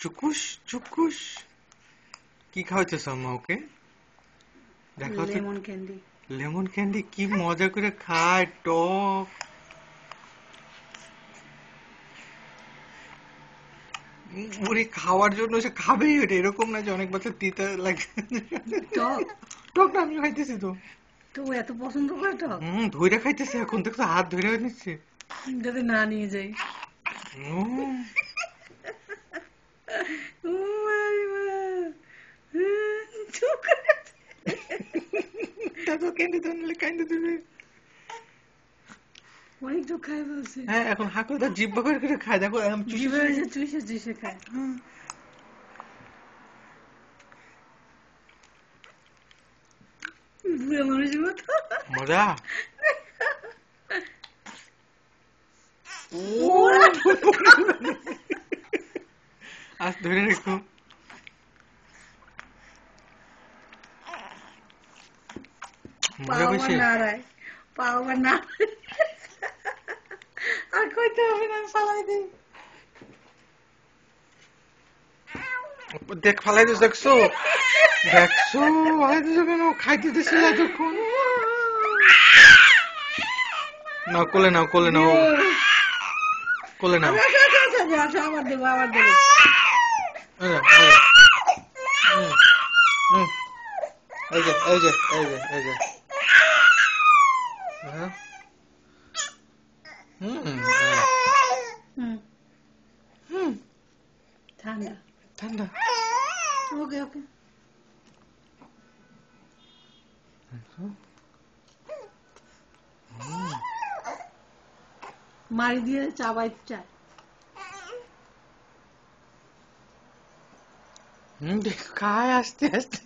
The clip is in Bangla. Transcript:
চুকুস চুকুস কি খাওয়াইতেছ আম্মা ওকে? দেখো তো। Lemon candy. লেমন ক্যান্ডি কি মজা করে খায়, টক। ওরে খাওয়ার জন্য সে খাবেই ওটা, এরকম না যে অনেক বছর তিতা লাগে। টক। টক না, আমি খাইতেছি তো। তো এত পছন্দ করে টক। ধইরা খাইতেছে এখন, দেখো হাত ধরে নিচ্ছে। যদি না নিয়ে যাই। দেখো ক্যান্ডি জানলে কাইন্ডে দিবে। অনেক টক খাই বলছে। হ্যাঁ এখন হাঁকো, তার জিব্বা বের করে খায়, দেখো জিভে চুষে চুষে খায়। বুড়ো মানুষের মতো মজা। আজ ধরে রেখো। মজা বেশি। পাওয়ার না আর কইতে হবে না, ফালাই দিই। দেখ ফালাই দিস, দেখছো দেখছো ফালাই দিস কেন? খাইতে দিছিল এতক্ষণ। নাও কোলে নাও, কোলে নাও, কোলে নাও। আবার দেবো আবার দেবো। এই যে এই যে এই যে এই যে। ঠান্ডা ঠান্ডা। ওকে ওকে। মারি দিয়ে চাবাইতে চায়। দেখ খায় আস্তে আস্তে।